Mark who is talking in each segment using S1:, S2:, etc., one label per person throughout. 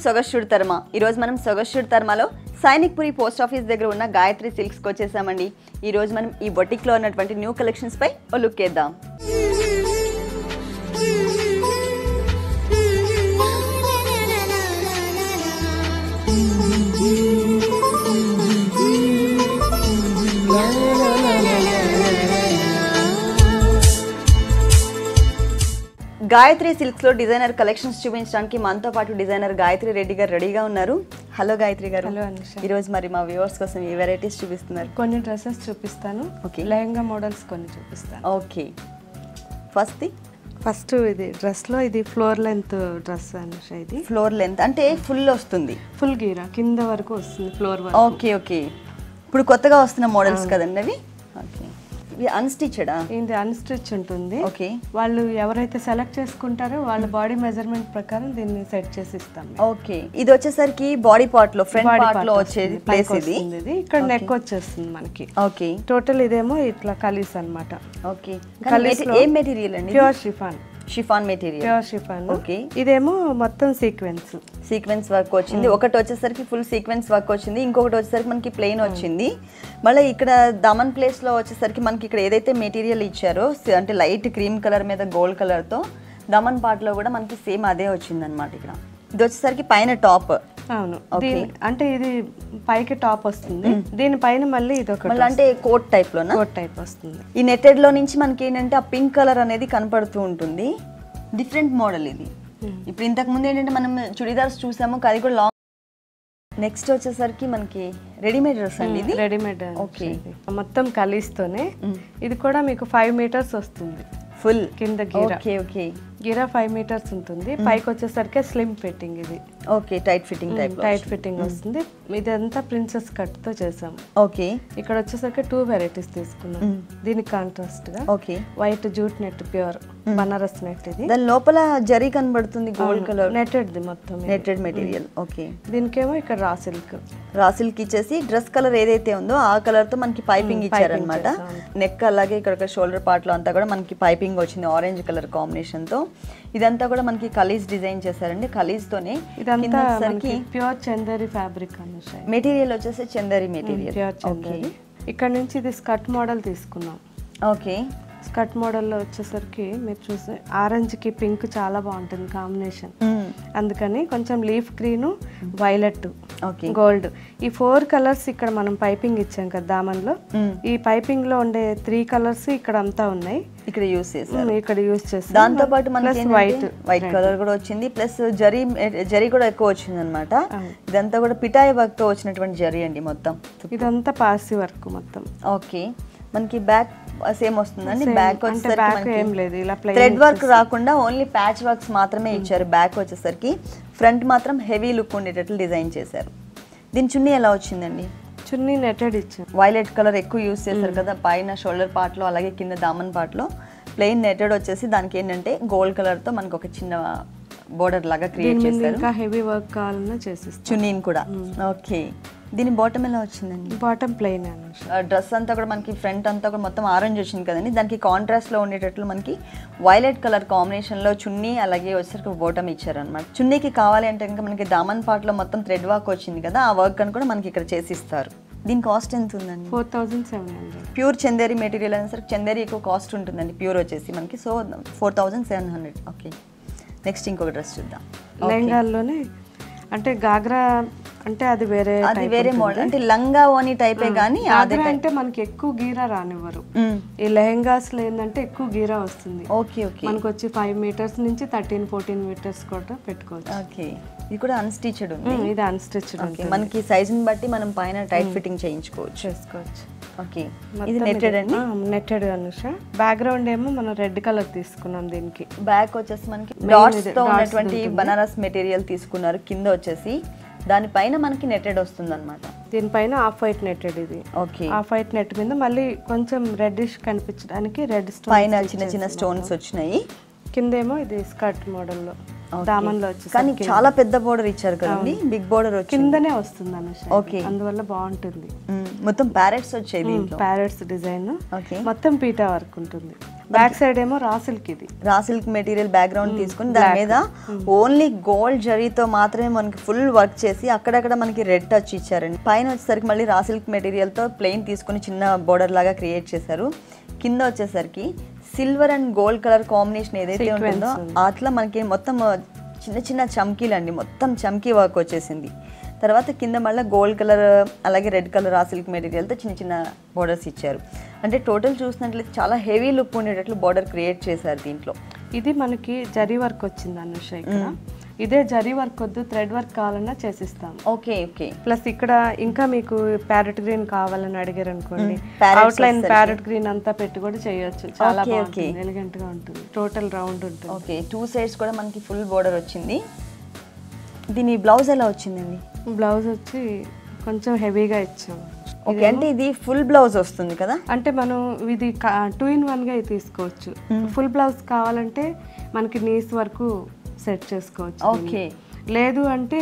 S1: సొగస్యుడు తర్మ. ఈ రోజు మనం సొగస్యుడు తర్మలో సైనిక్పురి పోస్ట్ ఆఫీస్ దగ్గర ఉన్న గాయత్రి సిల్క్స్ కి వచ్చేసామండి. ఈ రోజు మనం ఈ బొటిక్ లో ఉన్నటువంటి న్యూ కలెక్షన్స్ పై ఓ లుక్ వేద్దాం. గాయత్రి సిల్క్స్ లో డిజైనర్ కలెక్షన్స్ చూపించడానికి మనతో పాటు డిజైనర్ గాయత్రి రెడ్డి గారు రెడీగా ఉన్నారు. హలో గాయత్రి గారు.
S2: హలో అనుష.
S1: ఈ రోజు మరి మా వ్యూవర్స్ కోసం ఈ వెరైటీస్ చూపిస్తున్నారు.
S2: కొన్ని డ్రెస్సెస్ చూపిస్తాను, లెహంగా మోడల్స్ కొన్ని చూపిస్తాను.
S1: ఓకే,
S2: ఫస్ట్ ఇది డ్రెస్ లో ఇది ఫ్లోర్ లెంత్ డ్రెస్ అనుష. ఇది
S1: ఫ్లోర్ లెంత్ అంటే ఫుల్ వస్తుంది,
S2: ఫుల్ గీరా కింద వరకు వస్తుంది ఫ్లోర్ వరకు.
S1: ఓకే ఓకే, ఇప్పుడు కొత్తగా వస్తున్న మోడల్స్ కదండి అవి. ఓకే, ఇది అన్స్టిచ్డా?
S2: ఇది అన్స్టిచ్ ఉంటుంది.
S1: ఓకే,
S2: వాళ్ళు ఎవరైతే సెలెక్ట్ చేసుకుంటారో వాళ్ళ బాడీ మెజర్మెంట్ ప్రకారం దీన్ని సెట్ చేసి ఇస్తాం.
S1: ఓకే, ఇది వచ్చేసరికి బాడీ పార్ట్ లో ఫ్రంట్ పార్ట్ లో వచ్చేది ప్లేస్ ఇది.
S2: ఇక్కడ నెక్ వచ్చేస్తుంది మనకి.
S1: ఓకే,
S2: టోటల్ ఇదేమో ఇట్లా కలీస్ అన్నమాట.
S1: ఓకే, ఏం మెటీరియల్ అండి?
S2: Pure chiffon.
S1: Chiffon material,
S2: pure chiffon.
S1: Okay,
S2: ఇదేమో మొత్తం సీక్వెన్స్
S1: వర్క్ వచ్చింది. ఒకటి వచ్చేసరికి ఫుల్ సీక్వెన్స్ వర్క్ వచ్చింది, ఇంకొకటి వచ్చేసరికి మనకి ప్లెయిన్ వచ్చింది. మళ్ళీ ఇక్కడ దమన్ ప్లేస్ లో వచ్చేసరికి మనకి ఇక్కడ ఏదైతే మెటీరియల్ ఇచ్చారో అంటే లైట్ క్రీమ్ కలర్ మీద గోల్డ్ కలర్ తో దమన్ పార్ట్ లో కూడా మనకి సేమ్ అదే వచ్చింది అనమాట. ఇక్కడ ఇది వచ్చేసరికి పైన టాప్.
S2: అవును, అంటే ఇది పైకి టాప్ వస్తుంది, దీనిపైన మళ్ళీ ఇది ఒక
S1: అంటే కోట్ టైప్ లో
S2: వస్తుంది.
S1: ఈ నెట్టెడ్ లో నుంచి మనకి ఏంటంటే ఆ పింక్ కలర్ అనేది కనపడుతూ ఉంటుంది. డిఫరెంట్ మోడల్ ఇది. ఇప్పుడు ఇంతకు ముందు ఏంటంటే మనం చుడిదార్స్ చూసాము, అది కూడా లాంగ్. నెక్స్ట్ వచ్చేసరికి మనకి రెడీమేడ్ డ్రెస్ అండి ఇది.
S2: రెడీమేడ్.
S1: ఓకే,
S2: మొత్తం కలీస్తోనే. ఇది కూడా మీకు 5 మీటర్స్ వస్తుంది
S1: ఫుల్
S2: కింద గీరా.
S1: ఓకే ఓకే,
S2: గీరా 5 మీటర్స్ ఉంటుంది. పైకి వచ్చేసరికి స్లిమ్ ఫిట్టింగ్. ఇది
S1: okay, tight fitting type.
S2: Tight fitting వస్తుంది. ఇదంతా ప్రిన్సెస్ కట్ తో చేసాము.
S1: ఓకే,
S2: ఇక్కడ వచ్చేసరికి 2 వెరైటీస్ తీసుకున్నాం. దీనికి కాంట్రాస్ట్ గా
S1: okay
S2: white jute net, pure Banaras net. ఇది
S1: దాని లోపల జరీ కనబడుతుంది, గోల్డ్ కలర్
S2: నెట్టెడ్ మొత్తం
S1: నెట్టెడ్ మెటీరియల్. ఓకే,
S2: దీనికేమో ఇక్కడ రా సిల్క్
S1: ఇచ్చేసి డ్రెస్ కలర్ ఏదైతే ఉందో ఆ కలర్ తో మనకి పైపింగ్ ఇచ్చారనమాట. నెక్ అలాగే ఇక్కడ షోల్డర్ పార్ట్ లో అంతా కూడా మనకి పైపింగ్ వచ్చింది ఆరెంజ్ కలర్ కాంబినేషన్ తో. ఇదంతా కూడా మనకి కలీజ్ డిజైన్ చేశారండి. కలీజ్ తోనే
S2: ఇదంతా pure Chanderi fabric Anusha.
S1: Material వచ్చేసి చందేరి మెటీరియల్,
S2: ప్యూర్ చందేరి. ఇక్కడ నుంచి ఇది స్కర్ట్ మోడల్ తీసుకున్నాం.
S1: ఓకే,
S2: స్కర్ట్ మోడల్లో వచ్చేసరికి మీరు చూసే ఆరెంజ్ కి పింక్ చాలా బాగుంటుంది కాంబినేషన్. అందుకని కొంచెం లీఫ్ గ్రీన్, వైలెట్, గోల్డ్, ఈ 4 కలర్స్ ఇక్కడ మనం పైపింగ్ ఇచ్చాం కదా దామన్లో. ఈ పైపింగ్ లో ఉండే 3 కలర్స్ ఇక్కడ అంతా ఉన్నాయి, ఇక్కడ యూస్ చేస్తాం.
S1: దాంతో పాటు మనకి వైట్ కలర్ కూడా వచ్చింది, ప్లస్ జరీ కూడా ఎక్కువ వచ్చింది అనమాట. ఇదంతా కూడా పిటాయి వర్క్ తో వచ్చినటువంటి జరీ అండి మొత్తం.
S2: ఇదంతా పాసి వర్క్ మొత్తం.
S1: ఓకే, మనకి బ్యాక్ సేమ్ వస్తుందండి. బ్యాక్
S2: వచ్చేసరికి
S1: థ్రెడ్ వర్క్ రాకుండా ఓన్లీ ప్యాచ్ వర్క్స్ మాత్రమే ఇచ్చారు. బ్యాక్ వచ్చేసరికి ఫ్రంట్ మాత్రం హెవీ లుక్ ఉండేటట్లు డిజైన్ చేశారు. దీని చున్నీ ఎలా వచ్చిందండి?
S2: చున్నీ నెట్టెడ్ ఇచ్చారు.
S1: వైలెట్ కలర్ ఎక్కువ యూస్ చేశారు కదా పైన షోల్డర్ పార్ట్ లో, అలాగే కింద దామన్ పార్ట్ లో. ప్లెయిన్ నెట్టెడ్ వచ్చేసి దానికి ఏంటంటే గోల్డ్ కలర్ తో మనకి ఒక చిన్న బోర్డర్ లాగా క్రియేట్ చేశారు.
S2: ఇంకా హెవీ వర్క్ కావాలన్నా చేసేస్తారు
S1: చున్నీని కూడా. ఓకే, దీని బాటమ్ ఎలా వచ్చిందండి?
S2: Bottom plain.
S1: డ్రెస్ అంతా కూడా మనకి ఫ్రంట్ అంతా కూడా మొత్తం ఆరెంజ్ వచ్చింది కదండి. దానికి కాంట్రాస్ట్ లో ఉండేటట్లు మనకి వైలెట్ కలర్ కాంబినేషన్ లో చున్నీ, అలాగే వచ్చేసరికి బాటమ్ ఇచ్చారు అనమాట. చున్నీకి కావాలి అంటే ఇంకా మనకి దామన్ పార్ట్ లో మొత్తం థ్రెడ్ వర్క్ వచ్చింది కదా, ఆ వర్క్ అని కూడా మనకి ఇక్కడ చేసిస్తారు. దీని కాస్ట్ ఎంత ఉందండి?
S2: 4700.
S1: ప్యూర్ చందేరి మెటీరియల్ అనేసరికి చందేరి ఎక్కువ కాస్ట్ ఉంటుందండి ప్యూర్ వచ్చేసి మనకి. సో 4700. ఓకే, నెక్స్ట్ ఇంకొక డ్రెస్ చూద్దాం.
S2: లెహంగాల్లోనే అంటే గాగ్రా అంటే అది వేరే
S1: మోడల్, అంటే లంగా ఓని టైపే గానీ
S2: అంటే మనకి ఎక్కువ గీరా రానివ్వరు. ఈ లెహంగాస్ లో ఏంటంటే ఎక్కువ గీరా వస్తుంది.
S1: ఓకే ఓకే,
S2: మనకు వచ్చి 5 మీటర్స్ నుంచి 13-14 మీటర్స్ కూడా పెట్టుకోవచ్చు.
S1: ఓకే, ఇది కూడా అన్స్టిచ్డ్ ఉంది.
S2: ఇది అన్స్టిచ్డ్ ఉంది.
S1: మనకి సైజుని బట్టి మనం పైన టైట్ ఫిట్టింగ్ చేసుకోవచ్చు. ఓకే, ఇది నెట్టెడ్ అండి.
S2: నెట్టెడ్ అనుష. బ్యాక్గ్రౌండ్ ఏమో మనం రెడ్ కలర్ తీసుకున్నాం. దీనికి
S1: బ్యాక్ వచ్చేసి మనకి డాట్స్ తో ఉన్నటువంటి బనారస్ మెటీరియల్ తీసుకున్నారు. కింద వచ్చేసి దానిపైన మనకి నెట్టెడ్ వస్తుంది అనమాట.
S2: దీనిపైన ఆఫ్ వైట్ నెట్టెడ్. ఇది
S1: ఓకే,
S2: ఆఫ్ వైట్ నెట్ మీద మళ్ళీ కొంచెం రెడ్డిష్ కనిపించడానికి రెడ్ స్టోన్
S1: పైన చిన్న చిన్న స్టోన్స్ వచ్చినాయి.
S2: కిందేమో ఇది స్కర్ట్ మోడల్లో. దామన్లో వచ్చేసి
S1: కానీ చాలా పెద్ద బోర్డర్ ఇచ్చారు కదండి, బిగ్ బోర్డర్ వచ్చి
S2: కిందనే వస్తుంది అనుష.
S1: ఓకే,
S2: అందువల్ల బాగుంటుంది.
S1: మొత్తం ప్యారెట్స్ వచ్చాయి దీంట్లో,
S2: ప్యారెట్స్ డిజైన్,
S1: ఓకే,
S2: మొత్తం పీటా వర్క్ ఉంటుంది. బ్యాక్ సైడ్ ఏమో రా సిల్క్, ఇది
S1: రా సిల్క్ మెటీరియల్ బ్యాక్గ్రౌండ్ తీసుకుని దాని మీద ఓన్లీ గోల్డ్ జరీతో మాత్రమే మనకి ఫుల్ వర్క్ చేసి అక్కడక్కడ మనకి రెడ్ టచ్ ఇచ్చారండి. పైన వచ్చేసరికి మళ్ళీ రా సిల్క్ మెటీరియల్ తో ప్లెయిన్ తీసుకుని చిన్న బోర్డర్ లాగా క్రియేట్ చేశారు. కింద వచ్చేసరికి silver and gold colour combination ఏదైతే ఉంటుందో అట్లా మనకి మొత్తం చిన్న చిన్న చమ్కీలు అండి, మొత్తం చమ్కీ వర్క్ వచ్చేసింది. తర్వాత కింద మళ్ళీ గోల్డ్ కలర్ అలాగే రెడ్ కలర్ ఆ సిల్క్ మెటీరియల్తో చిన్న చిన్న బోర్డర్స్ ఇచ్చారు. అంటే టోటల్ చూసినట్లయితే చాలా హెవీ లుక్ ఉండేటట్లు బోర్డర్ క్రియేట్ చేశారు దీంట్లో.
S2: ఇది మనకి జరీ వర్క్ వచ్చింది అనుష. ఇక్కడ ఇదే జరీ వర్క్ వద్దు, థ్రెడ్ వర్క్ కావాలన్నా చేసిస్తాం.
S1: Okay okay.
S2: ప్లస్ ఇక్కడ ఇంకా మీకు ప్యారెట్ గ్రీన్ కావాలని అడిగారు అనుకోండి, అవుట్ లైన్ ప్యారెట్ గ్రీన్ అంతా పెట్టి కూడా చేయొచ్చు. చాలా బాగుంటుంది, ఎలిగెంట్ గా ఉంటుంది. టోటల్ రౌండ్ ఉంటుంది.
S1: ఓకే, 2 సైడ్స్ కూడా మనకి ఫుల్ బోర్డర్ వచ్చింది. దీని బ్లౌజ్ ఎలా వచ్చిందండి?
S2: బ్లౌజ్ వచ్చి కొంచెం హెవీగా ఇచ్చాము.
S1: ఓకే, అంటే ఇది ఫుల్ బ్లౌజ్ వస్తుంది కదా?
S2: అంటే మనం ఇది 2 in 1 గా తీసుకోవచ్చు. ఫుల్ బ్లౌజ్ కావాలంటే మనకి నీస్ వరకు సెట్ చేసుకోవచ్చు.
S1: ఓకే,
S2: లేదు అంటే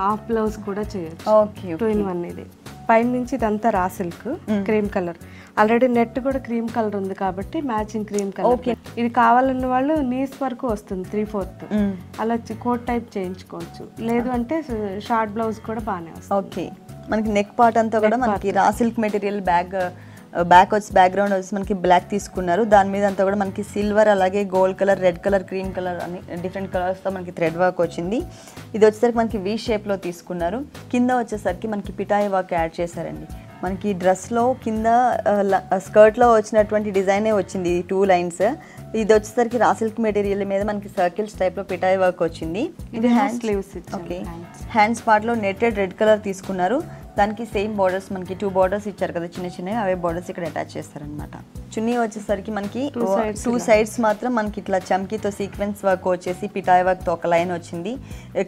S2: హాఫ్ బ్లౌజ్ కూడా చేయొచ్చు.
S1: ఓకే,
S2: 2 in 1 ఇది. పైన నుంచి ఇదంతా raw silk cream colour, already net కూడా క్రీమ్ కలర్ ఉంది కాబట్టి మ్యాచింగ్ క్రీమ్ కలర్. ఇది కావాలన్న వాళ్ళు నీస్ వరకు వస్తుంది 3/4 అలా కోట్ టైప్ చేయించుకోవచ్చు. లేదు అంటే షార్ట్ బ్లౌజ్ కూడా బాగానే వస్తుంది.
S1: ఓకే, మనకి నెక్ పార్ట్ అంతా కూడా మనకి రా సిల్క్ మెటీరియల్ బ్యాక్ వచ్చి బ్యాక్గ్రౌండ్ వచ్చి మనకి బ్లాక్ తీసుకున్నారు. దాని మీద అంతా కూడా మనకి సిల్వర్ అలాగే gold colour, red colour, cream colour అని డిఫరెంట్ కలర్స్తో మనకి థ్రెడ్ వర్క్ వచ్చింది. ఇది వచ్చేసరికి మనకి వీ షేప్లో తీసుకున్నారు. కింద వచ్చేసరికి మనకి పిటాయి వర్క్ యాడ్ చేశారండి. మనకి డ్రెస్లో కింద స్కర్ట్లో వచ్చినటువంటి డిజైనే వచ్చింది, 2 lines. ఇది వచ్చేసరికి రా సిల్క్ మెటీరియల్ మీద మనకి సర్కిల్స్ టైప్లో పిటాయి వర్క్ వచ్చింది.
S2: ఇది హ్యాండ్ స్లీవ్స్.
S1: ఓకే, హ్యాండ్స్ పార్ట్లో నెట్టెడ్ రెడ్ కలర్ తీసుకున్నారు. దానికి సేమ్ బార్డర్స్ మనకి 2 borders ఇచ్చారు కదా చిన్న చిన్నవి, అవే బార్డర్స్ ఇక్కడ అటాచ్ చేస్తారనమాట. చున్నీ వచ్చేసరికి మనకి 2 sides మాత్రం మనకి ఇట్లా చమ్కీతో సీక్వెన్స్ వర్క్ వచ్చేసి పిటాయి వర్క్తో ఒక లైన్ వచ్చింది.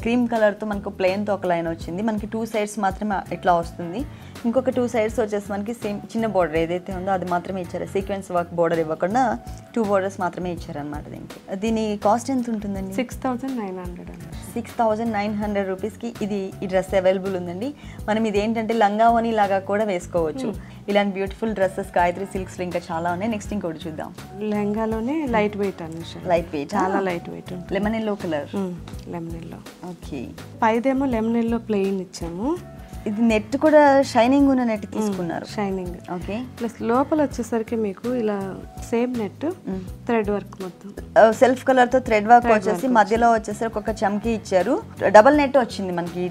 S1: క్రీమ్ కలర్తో మనకు ప్లెయిన్తో ఒక లైన్ వచ్చింది. మనకి 2 sides మాత్రమే ఇట్లా వస్తుంది. ఇంకొక 2 sides వచ్చేసి మనకి సేమ్ చిన్న బోర్డర్ ఏదైతే ఉందో అది మాత్రమే ఇచ్చారు. సీక్వెన్స్ వర్క్ బోర్డర్ ఇవ్వకుండా 2 borders మాత్రమే ఇచ్చారనమాట దీనికి. దీని కాస్ట్ ఎంత ఉంటుందండి?
S2: 6,900.
S1: 6,900 రూపీస్కి ఈ డ్రెస్ అవైలబుల్ ఉందండి. మనం ఇది ఏంటంటే లంగావోని లాగా కూడా వేసుకోవచ్చు. ఇలాంటి బ్యూటిఫుల్ డ్రెస్సెస్ గాయత్రి సిల్క్స్లో ఇంకా చాలా ఉన్నాయి. నెక్స్ట్ ఇంకోటి చూద్దాం.
S2: లెహంగాలోనే light weight Anusha,
S1: light weight,
S2: చాలా light weight,
S1: lemon yellow colour.
S2: Lemon yellow.
S1: Okay,
S2: పైదేమో లెమన్ ఎల్లో ప్లెయిన్ ఇచ్చాము.
S1: ఇది నెట్ కూడా షైనింగ్ ఉన్న నెట్ తీసుకున్నారు,
S2: షైనింగ్.
S1: ఓకే,
S2: ప్లస్ లోపల వచ్చేసరికి మీకు ఇలా సేమ్ నెట్ థ్రెడ్ వర్క్, మొత్తం
S1: సెల్ఫ్ కలర్ తో థ్రెడ్ వర్క్ వచ్చేసి మధ్యలో వచ్చేసరికి ఒక చమ్కీ ఇచ్చారు. డబుల్ నెట్ వచ్చింది మనకి.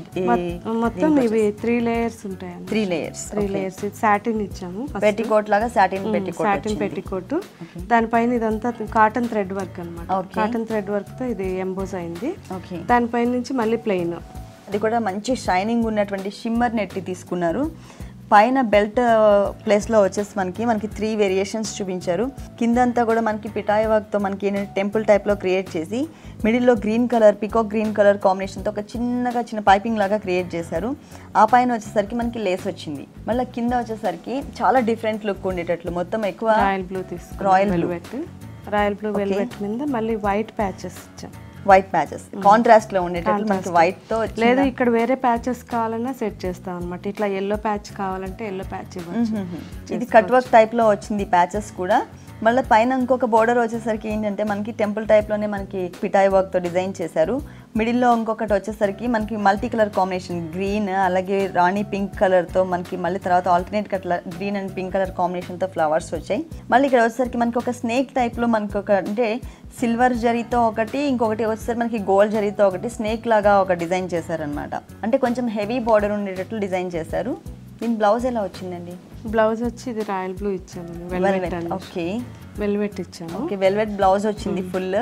S2: మొత్తం ఇవి 3 layers ఉంటాయి.
S1: 3 layers.
S2: సాటిన్ ఇచ్చాము.
S1: పెట్టికోట్ లాగా సాటిన్
S2: పెట్టికోట్. దానిపైన ఇదంతా కాటన్ థ్రెడ్ వర్క్ అనమాట. కాటన్ థ్రెడ్ వర్క్ తో ఇది ఎంబోజ్ అయింది. దానిపైన నుంచి మళ్ళీ ప్లెయిన్.
S1: అది కూడా మంచి షైనింగ్ ఉన్నటువంటి షిమ్మర్ నెట్ తీసుకున్నారు. పైన బెల్ట్ ప్లేస్లో వచ్చేసి మనకి 3 వేరియేషన్స్ చూపించారు. కిందంతా కూడా మనకి పిటాయి వర్క్తో మనకి టెంపుల్ టైప్లో క్రియేట్ చేసి మిడిల్లో green colour, peacock green colour కాంబినేషన్తో ఒక చిన్న పైపింగ్ లాగా క్రియేట్ చేశారు. ఆ పైన వచ్చేసరికి మనకి లేస్ వచ్చింది. మళ్ళీ కింద వచ్చేసరికి చాలా డిఫరెంట్ లుక్ ఉండేటట్లు మొత్తం ఎక్కువ
S2: రాయల్ బ్లూ తీసుకున్నాం. రాయల్ బ్లూ వెల్వెట్ మీద మళ్ళీ వైట్ ప్యాచెస్ ఇచ్చాం.
S1: వైట్ ప్యాచెస్ కాంట్రాస్ట్ లో ఉండేటట్లు మనకి వైట్ తో.
S2: లేదు ఇక్కడ వేరే ప్యాచెస్ కావాలన్నా సెట్ చేస్తాం అన్నమాట. ఇట్లా ఎల్లో ప్యాచ్ కావాలంటే ఎల్లో ప్యాచ్ ఇవ్వచ్చు.
S1: ఇది కట్ వర్క్ టైప్ లో వచ్చింది ప్యాచెస్ కూడా. మళ్ళీ పైన ఇంకొక బోర్డర్ వచ్చేసరికి ఏంటంటే మనకి టెంపుల్ టైప్లోనే మనకి పిటాయి వర్క్తో డిజైన్ చేశారు. మిడిల్లో ఇంకొకటి వచ్చేసరికి మనకి మల్టీ కలర్ కాంబినేషన్, గ్రీన్ అలాగే రాణి పింక్ కలర్తో మనకి మళ్ళీ తర్వాత alternate Katla green and pink colour కాంబినేషన్తో ఫ్లవర్స్ వచ్చాయి. మళ్ళీ ఇక్కడ వచ్చేసరికి మనకి ఒక స్నేక్ టైప్లో మనకి ఒక అంటే సిల్వర్ జరీతో ఒకటి, ఇంకొకటి వచ్చేసరికి మనకి గోల్డ్ జరీతో ఒకటి స్నేక్ లాగా ఒక డిజైన్ చేశారనమాట. అంటే కొంచెం హెవీ బార్డర్ ఉండేటట్లు డిజైన్ చేశారు. దీని బ్లౌజ్ ఎలా వచ్చిందండి?
S2: బ్లౌజ్ వచ్చి ఇది రాయల్ బ్లూ ఇచ్చాము.
S1: ఓకే,
S2: వెల్వెట్ ఇచ్చాము.
S1: ఓకే, వెల్వెట్ బ్లౌజ్ వచ్చింది ఫుల్.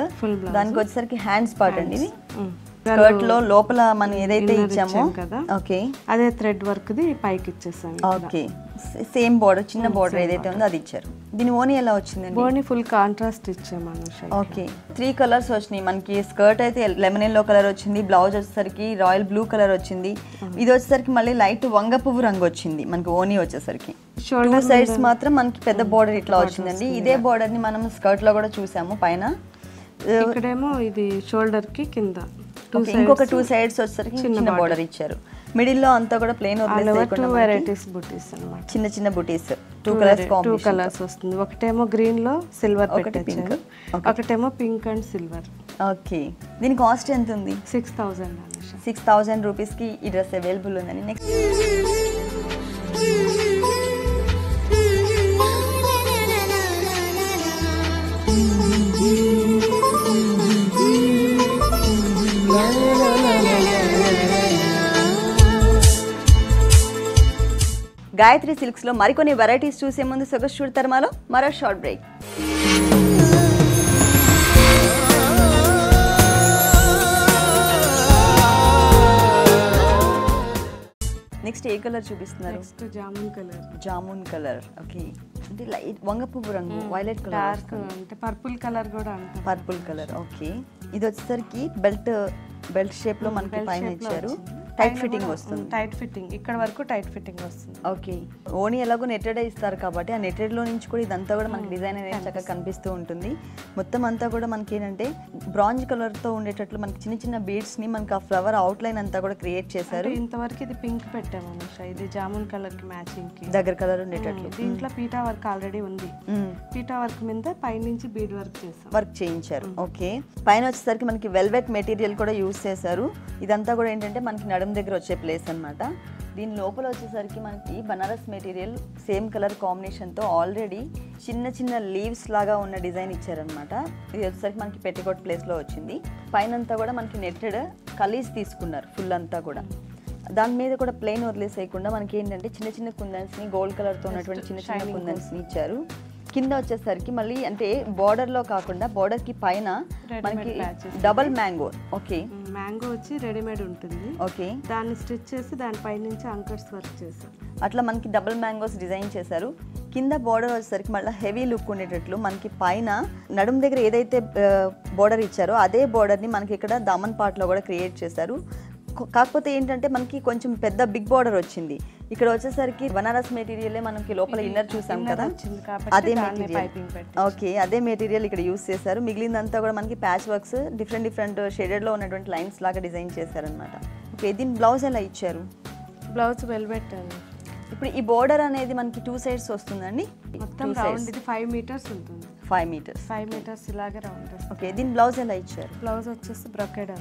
S1: దానికి వచ్చేసరికి హ్యాండ్స్ పార్ట్ అండి. ఇది స్కర్ట్ లో లోపల మనం ఏదైతే ఇచ్చామో
S2: కదా,
S1: ఓకే,
S2: అదే థ్రెడ్ వర్క్ ది పైకి ఇచ్చేసాం.
S1: ఓకే, సేమ్ బోర్డర్, చిన్న బోర్డర్ ఏదైతే ఉందో అది ఇచ్చారు. దీని ఓని ఎలా వచ్చిందండి?
S2: ఓని ఫుల్ కాంట్రాస్ట్ ఇచ్చాము.
S1: ఓకే, 3 కలర్స్ వచ్చినాయి మనకి. స్కర్ట్ అయితే లెమన్ ఎల్లో కలర్ వచ్చింది, బ్లౌజ్ వచ్చేసరికి రాయల్ బ్లూ కలర్ వచ్చింది. ఇది వచ్చేసరికి మళ్ళీ లైట్ వంగ పువ్వు రంగు వచ్చింది మనకి ఓని వచ్చేసరికి. 2 సైడ్స్ మాత్రం మనకి పెద్ద బోర్డర్ ఇట్లా వచ్చిందండి. ఇదే బోర్డర్ ని మనం స్కర్ట్ లో కూడా చూసాము. పైన
S2: ఇక్కడేమో ఇది షోల్డర్ కి కింద
S1: ఇంకొక 2 సైడ్స్ వచ్చేసరికి చిన్న బోర్డర్ ఇచ్చారు. మిడిల్ లో అంతా కూడా ప్లెయిన్
S2: వదిలేసేయకుండా వెరైటీస్ బుటీస్ అన్నమాట.
S1: చిన్న చిన్న బుటీస్ 2 కలర్స్ కాంబినేషన్.
S2: 2 కలర్స్ వస్తుంది. ఒకటేమో గ్రీన్ లో సిల్వర్ పెట్టారు, ఒకటేమో పింక్ అండ్ సిల్వర్.
S1: ఓకే, దీని కాస్ట్ ఎంత ఉంది?
S2: 6000.
S1: 6000 రూపీస్ కి ఈ డ్రెస్ అవైలబుల్ ఉందండి. నెక్స్ట్ గాయత్రి సిల్క్స్ లో మరికొన్ని వెరైటీస్ చూసే ముందు సొగసు చూడతారు మరో షార్ట్ బ్రేక్. నెక్స్ట్ ఏ కలర్ చూపిస్తున్నారు?
S2: Next jamun colour.
S1: Jamun colour, okay. అంటే లైట్ వంగపువ్వు రంగు, వైలెట్ కలర్,
S2: డార్క్ అంటే పర్పుల్ కలర్ కూడా అంటారు.
S1: Purple colour, okay. ఇది వచ్చేసరికి బెల్ట్ షేప్ లో మనకి పైన ఇచ్చారు. టైట్ ఫిట్టింగ్ వస్తుంది.
S2: టైట్ ఫిట్టింగ్ ఇక్కడ వరకు టైట్ ఫిట్టింగ్ వస్తుంది.
S1: ఓకే, ఓణి ఎలాగో నెట్టెడ్ ఇస్తారు కాబట్టి ఆ నెట్టెడ్ లో నుంచి కూడా ఇదంతా కూడా మనకి డిజైన్ అనేది చక్కగా కనిపిస్తూ ఉంటుంది. మొత్తం అంతా కూడా మనకి ఏంటంటే బ్రాంజ్ కలర్ తో ఉండేటట్లు మనకి చిన్న చిన్న బీడ్స్ ని మనకి ఆ ఫ్లవర్ అవుట్ లైన్ అంతా కూడా క్రియేట్ చేశారు.
S2: ఇంతవరకు ఇది పింక్ పెట్టాము అనుష, ఇది జామున్ కలర్ కి మ్యాచింగ్ కి
S1: దగ్గర కలర్ ఉండేటట్లు.
S2: దీంట్లో పీటా వర్క్ ఆల్రెడీ ఉంది. పీటా వర్క్ మీద పైనుంచి బీడ్ వర్క్ చేయించారు.
S1: ఓకే, పైన వచ్చేసరికి మనకి వెల్వెట్ మెటీరియల్ కూడా యూస్ చేశారు. ఇదంతా కూడా ఏంటంటే మనకి నడుము దగ్గర వచ్చే ప్లేస్ అన్నమాట. దీని లోపల వచ్చేసరికి మనకి బనారస్ మెటీరియల్ సేమ్ కలర్ కాంబినేషన్తో ఆల్రెడీ చిన్న చిన్న లీవ్స్ లాగా ఉన్న డిజైన్ ఇచ్చారనమాట. ఇది వచ్చేసరికి మనకి పెట్టికోట్ ప్లేస్లో వచ్చింది. పైన అంతా కూడా మనకి నెట్టెడ్ కలీస్ తీసుకున్నారు ఫుల్ అంతా కూడా. దాని మీద కూడా ప్లెయిన్ వదిలేసేయకుండా మనకి ఏంటంటే చిన్న చిన్న కుందన్స్ని గోల్డ్ కలర్తో ఉన్నటువంటి చిన్న చిన్న కుందన్స్ని ఇచ్చారు. కింద వచ్చేసరికి మళ్ళీ అంటే బార్డర్ లో కాకుండా బార్డర్ కి పైన మనకి డబల్ మ్యాంగో. ఓకే,
S2: మ్యాంగో వచ్చి రెడీమేడ్ ఉంటుంది.
S1: ఓకే,
S2: దాన్ని స్టిచ్ చేసి దానిపై నుంచి అంకర్స్ వర్క్ చేశారు.
S1: అట్లా మనకి డబల్ మ్యాంగోస్ డిజైన్ చేశారు. కింద బార్డర్ వచ్చేసరికి మళ్ళీ హెవీ లుక్ ఉండేటట్లు మనకి పైన నడుము దగ్గర ఏదైతే బార్డర్ ఇచ్చారో అదే బార్డర్ని మనకి ఇక్కడ దామన్ పార్ట్లో కూడా క్రియేట్ చేశారు. కాకపోతే ఏంటంటే మనకి కొంచెం పెద్ద బిగ్ బార్డర్ వచ్చింది. ఇక్కడ వచ్చేసరికి బనారస్ మెటీరియల్ మనకి లోపల ఇన్నర్ చూసాం కదా, అదే మెటీరియల్. ఓకే, అదే మెటీరియల్ ఇక్కడ యూస్ చేశారు. మిగిలిందంతా కూడా మనకి ప్యాచ్ వర్క్స్ డిఫరెంట్ షేడెడ్ లో ఉన్నటువంటి లైన్స్ లాగా డిజైన్ చేశారనమాట. ఓకే, దీని బ్లౌజ్ ఎలా ఇచ్చారు?
S2: Blouse velvet.
S1: ఇప్పుడు ఈ బోర్డర్ అనేది మనకి 2 సైడ్స్ వస్తుందండి.
S2: మొత్తం రౌండ్ ఇది 5 మీటర్స్ ఉంటుంది.
S1: 5 మీటర్స్.
S2: 5 మీటర్స్ ఇలాగే రౌండ్.
S1: ఓకే, దీని బ్లౌజ్ ఎలా ఇచ్చారు?
S2: బ్లౌజ్ వచ్చేసి బ్రొకేడ్.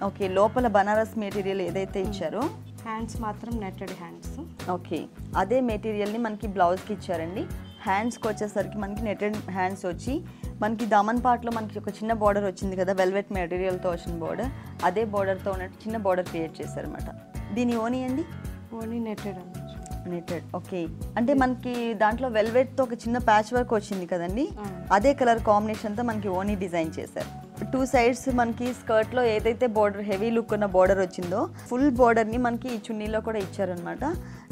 S1: ఓకే, లోపల బనారస్ మెటీరియల్ ఏదైతే ఇచ్చారో
S2: హ్యాండ్స్ మాత్రం నెట్టెడ్ హ్యాండ్స్.
S1: ఓకే, అదే మెటీరియల్ని మనకి బ్లౌజ్కి ఇచ్చారండి. హ్యాండ్స్కి వచ్చేసరికి మనకి నెట్టెడ్ హ్యాండ్స్ వచ్చి మనకి దామన్ పార్ట్లో మనకి ఒక చిన్న బార్డర్ వచ్చింది కదా, వెల్వెట్ మెటీరియల్తో వచ్చిన బార్డర్, అదే బార్డర్తో ఉన్నట్టు చిన్న బార్డర్ క్రియేట్ చేశారనమాట. దీని ఓనీ అండి?
S2: ఓనీ నెట్టెడ్.
S1: ఓకే, అంటే మనకి దాంట్లో వెల్వెట్తో ఒక చిన్న ప్యాచ్ వర్క్ వచ్చింది కదండి, అదే కలర్ కాంబినేషన్తో మనకి ఓనీ డిజైన్ చేశారు. 2 సైడ్స్ మనకి స్కర్ట్లో ఏదైతే బార్డర్ హెవీ లుక్ ఉన్న బార్డర్ వచ్చిందో ఫుల్ బార్డర్ని మనకి ఈ చున్నీలో కూడా ఇచ్చారనమాట.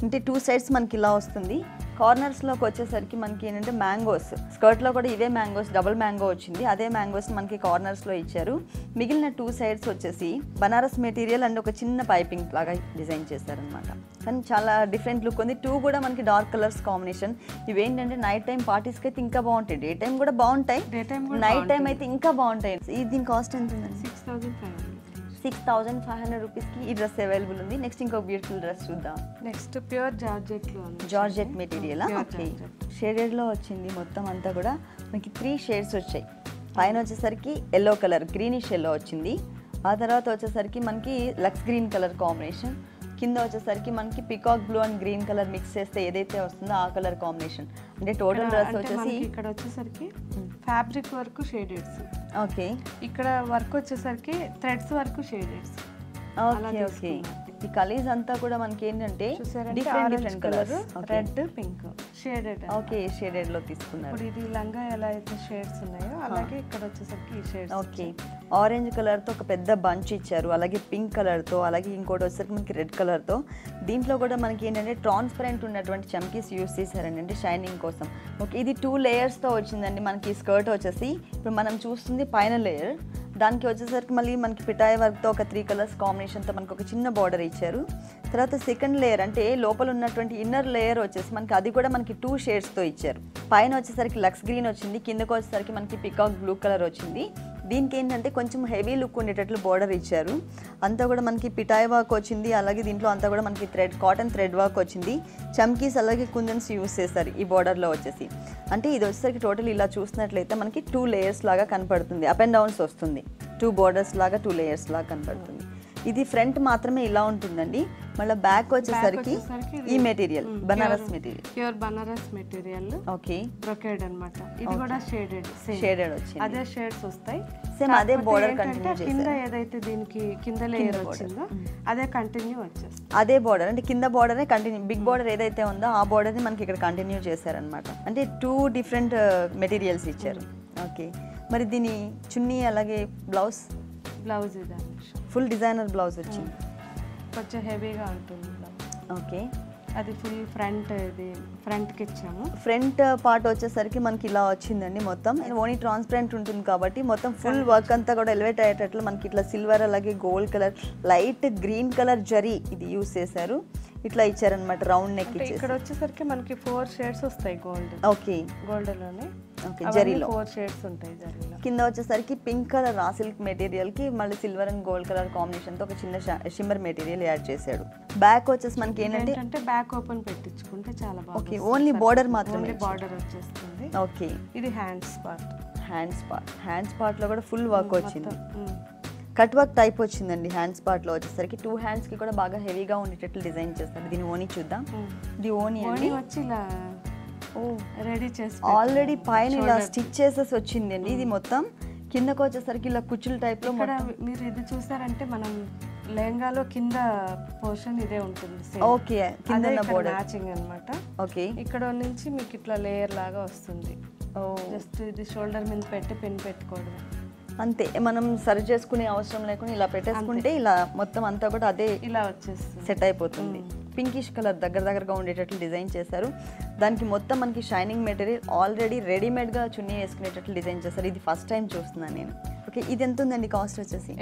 S1: అంటే 2 సైడ్స్ మనకి ఇలా వస్తుంది. కార్నర్స్లోకి వచ్చేసరికి మనకి ఏంటంటే మ్యాంగోస్, స్కర్ట్లో కూడా ఇవే మ్యాంగోస్, డబుల్ మ్యాంగో వచ్చింది, అదే మ్యాంగోస్ మనకి కార్నర్స్లో ఇచ్చారు. మిగిలిన 2 సైడ్స్ వచ్చేసి బనారస్ మెటీరియల్ అండ్ ఒక చిన్న పైపింగ్ లాగా డిజైన్ చేశారనమాట. కానీ చాలా డిఫరెంట్ లుక్ ఉంది. 2 కూడా మనకి డార్క్ కలర్స్ కాంబినేషన్. ఇవేంటంటే నైట్ టైం పార్టీస్కి అయితే ఇంకా బాగుంటాయి, డే టైం కూడా బాగుంటాయి, నైట్ టైం అయితే ఇంకా బాగుంటాయి. దీని కాస్ట్ ఎంత ఉందండి? 6500 రూపీస్కి ఈ డ్రెస్ అవైలబుల్ ఉంది. నెక్స్ట్ ఇంకో బ్యూటిఫుల్ డ్రెస్ చూద్దాం.
S2: Next pure
S1: georgette material. Okay, షేడెడ్లో వచ్చింది మొత్తం అంతా కూడా మనకి 3 షేడ్స్ వచ్చాయి. పైన వచ్చేసరికి ఎల్లో కలర్, గ్రీనిష్ ఎల్లో వచ్చింది. ఆ తర్వాత వచ్చేసరికి మనకి లక్స్ గ్రీన్ కలర్ కాంబినేషన్. కింద వచ్చేసరికి మనకి peacock blue and green colour mix చేస్తే ఏదైతే వస్తుందో ఆ కలర్ కాంబినేషన్. అంటే టోటల్ డ్రెస్ వచ్చేసి
S2: ఇక్కడ వచ్చేసరికి ఫ్యాబ్రిక్ వర్క్ షేడెడ్స్.
S1: ఓకే,
S2: ఇక్కడ వర్క్ వచ్చేసరికి థ్రెడ్స్ వర్క్ షేడెడ్స్.
S1: ఓకే, ఓకే, ఈ కలర్స్ అంతా కూడా మనకి ఏంటంటే different colour,
S2: red, pink shaded.
S1: Okay, shaded లో తీసుకున్నారు.
S2: ఇప్పుడు ఇది లంగా ఎలా అయితే షేడ్స్ ఉన్నాయో అలాగే ఇక్కడ వచ్చేసరికి ఈ షేడ్స్.
S1: ఓకే, ఆరెంజ్ కలర్ తో ఒక పెద్ద బంచ్ ఇచ్చారు, అలాగే పింక్ కలర్ తో, అలాగే ఇంకోటి వచ్చేసరికి మనకి రెడ్ కలర్ తో. దీంట్లో కూడా మనకి ఏంటంటే ట్రాన్స్పరెంట్ ఉన్నటువంటి చమ్కీస్ యూస్ చేశారండి, అంటే షైనింగ్ కోసం. ఓకే, ఇది 2 లేయర్స్ తో వచ్చిందండి మనకి స్కర్ట్ వచ్చేసి. ఇప్పుడు మనం చూస్తుంది పైన లేయర్, దానికి వచ్చేసరికి మళ్ళీ మనకి పిటాయి వర్క్తో ఒక 3 కలర్స్ కాంబినేషన్తో మనకు ఒక చిన్న బార్డర్ ఇచ్చారు. తర్వాత సెకండ్ లేయర్ అంటే లోపల ఉన్నటువంటి ఇన్నర్ లేయర్ వచ్చేసి మనకి అది కూడా మనకి 2 షేడ్స్తో ఇచ్చారు. పైన వచ్చేసరికి లక్స్ గ్రీన్ వచ్చింది, కిందకు వచ్చేసరికి మనకి పికాక్ బ్లూ కలర్ వచ్చింది. దీనికి ఏంటంటే కొంచెం హెవీ లుక్ ఉండేటట్లు బార్డర్ ఇచ్చారు. అంతా కూడా మనకి పిటాయి వర్క్ వచ్చింది, అలాగే దీంట్లో అంతా కూడా మనకి కాటన్ థ్రెడ్ వర్క్ వచ్చింది. చమ్కీస్ అలాగే కుందన్స్ యూస్ చేస్తారు ఈ బార్డర్లో వచ్చేసి. అంటే ఇది వచ్చేసరికి టోటల్ ఇలా చూసినట్లయితే మనకి 2 లేయర్స్ లాగా కనపడుతుంది, అప్ అండ్ డౌన్స్ వస్తుంది, 2 బార్డర్స్ లాగా 2 లేయర్స్ లాగా కనపడుతుంది. ఇది ఫ్రంట్ మాత్రమే ఇలా ఉంటుందండి. మళ్ళీ బ్యాక్ వచ్చేసరికి ఈ material Banaras material,
S2: pure Banaras material.
S1: Okay,
S2: brocade అన్నమాట. ఇది కూడా షేడెడ్
S1: వచ్చింది,
S2: అదే షేడ్స్ వస్తాయి.
S1: సేమ్ అదే బోర్డర్ కంటిన్యూ
S2: కింద ఏదైతే దీనికి కింద లేయర్ వచ్చిందో అదే కంటిన్యూ వచ్చేస్తుంది.
S1: అదే బోర్డర్ అంటే కింద బోర్డరే కంటిన్యూ, బిగ్ బోర్డర్ ఏదైతే ఉందో ఆ బోర్డర్ని మనకి ఇక్కడ కంటిన్యూ చేశారనమాట. అంటే 2 డిఫరెంట్ మెటీరియల్స్ ఇచ్చారు. ఓకే, మరి దీని చున్నీ అలాగే బ్లౌజ్
S2: ఇది
S1: ఫుల్ డిజైనర్ బ్లౌజ్ వచ్చింది,
S2: కొంచెం హెవీగా ఉంటుంది.
S1: ఓకే,
S2: అది ఫుల్ ఫ్రంట్కి ఇచ్చాము.
S1: ఫ్రంట్ పార్ట్ వచ్చేసరికి మనకి ఇలా వచ్చిందండి. మొత్తం ఓన్లీ ట్రాన్స్పరెంట్ ఉంటుంది కాబట్టి మొత్తం ఫుల్ వర్క్ అంతా కూడా ఎలివేట్ అయ్యేటట్లు మనకి ఇట్లా సిల్వర్ అలాగే gold colour, light green colour zari ఇది యూస్ చేశారు. ఇట్లా ఇచ్చారనమాట, రౌండ్ నెక్ ఇచ్చేసి.
S2: ఇక్కడ వచ్చేసరికి మనకి 4 షేడ్స్ వస్తాయి గోల్డ్.
S1: ఓకే,
S2: గోల్డ్లోనే
S1: జరీలో
S2: 4 షేడ్స్ ఉంటాయి జరీలో.
S1: కింద వచ్చేసరికి pink colour raw silk material కి మళ్ళీ silver and gold colour combination తో ఒక చిన్న షిమ్మర్ మెటీరియల్ యాడ్ చేశాడు. బ్యాక్ వచ్చేసి మనకి ఏంటంటే
S2: బ్యాక్ ఓపెన్ పెట్టించుకుంటే చాలా బాగుంది.
S1: ఓకే, ఓన్లీ బోర్డర్ మాత్రమే,
S2: బార్డర్ వచ్చేస్తుంది.
S1: ఓకే,
S2: ఇది హ్యాండ్స్
S1: పార్ట్ లో కూడా ఫుల్ వర్క్ వచ్చింది, కట్ వర్క్ టైప్ వచ్చిందండి. హ్యాండ్స్ పార్ట్ లో వచ్చేసరికి 2 హ్యాండ్స్ కి కూడా బాగా హెవీగా ఉండేటట్లు డిజైన్ చేస్తారు. దీని ఓనీ చూద్దాం. ఇది ఓనీ
S2: వచ్చి ఇలా రెడీ చేసి
S1: ఆల్రెడీ పైన ఇలా స్టిచ్ చేసేసి వచ్చిందండి. ఇది మొత్తం కిందకు వచ్చేసరికి ఇలా కుచ్చుల టైప్ లో.
S2: మీరు ఇది చూసారంటే మనం లెహంగాలో కింద పోర్షన్ ఇదే ఉంటుంది.
S1: ఓకే, కింద బోర్డర్
S2: మ్యాచింగ్ అన్నమాట.
S1: ఓకే,
S2: ఇక్కడ నుంచి మీకు ఇట్లా లేయర్ లాగా వస్తుంది. జస్ట్ ఇది షోల్డర్ మీద పెట్టి పిన్ పెట్టుకోవడం
S1: అంతే. మనం సరి చేసుకునే అవసరం లేకుండా ఇలా పెట్టేసుకుంటే ఇలా మొత్తం అంతా కూడా అదే
S2: ఇలా వచ్చేస్తుంది,
S1: సెట్ అయిపోతుంది. పింకిష్ కలర్ దగ్గరగా ఉండేటట్లు డిజైన్ చేశారు. దానికి మొత్తం మనకి షైనింగ్ మెటీరియల్ ఆల్రెడీ రెడీమేడ్గా చున్నీ వేసుకునేటట్లు డిజైన్ చేశారు. ఇది ఫస్ట్ టైం చూస్తున్నాను నేను. ఓకే, ఇది ఎంత ఉందండి కాస్ట్ వచ్చేసి?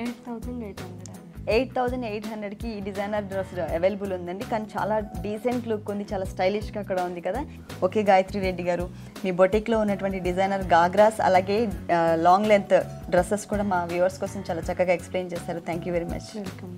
S1: 8,800కి ఈ డిజైనర్ డ్రెస్ అవైలబుల్ ఉందండి. కానీ చాలా డీసెంట్ లుక్ ఉంది, చాలా స్టైలిష్గా అక్కడ ఉంది కదా. ఓకే గాయత్రి రెడ్డి గారు, మీ బొటిక్లో ఉన్నటువంటి డిజైనర్ గాగ్రాస్ అలాగే లాంగ్ లెంత్ డ్రెస్సెస్ కూడా మా వ్యూవర్స్ కోసం చాలా చక్కగా ఎక్స్ప్లెయిన్ చేశారు. Thank you very much.
S2: Welcome.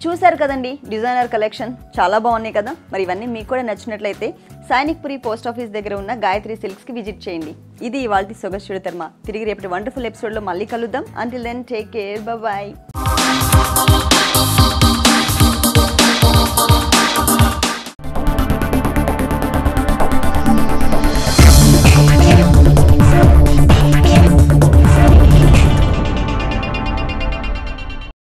S1: చూశారు కదండి డిజైనర్ కలెక్షన్, చాలా బాగున్నాయి కదా. మరి ఇవన్నీ మీకు కూడా నచ్చినట్లయితే సైనిక్పురి పోస్ట్ ఆఫీస్ దగ్గర ఉన్న గాయత్రి సిల్క్స్కి విజిట్ చేయండి. ఇది ఇవాల్టి సొగసు తర్మ. తిరిగి రేపటి వండర్ఫుల్ ఎపిసోడ్లో మళ్ళీ కలుద్దాం. Until then take care, bye.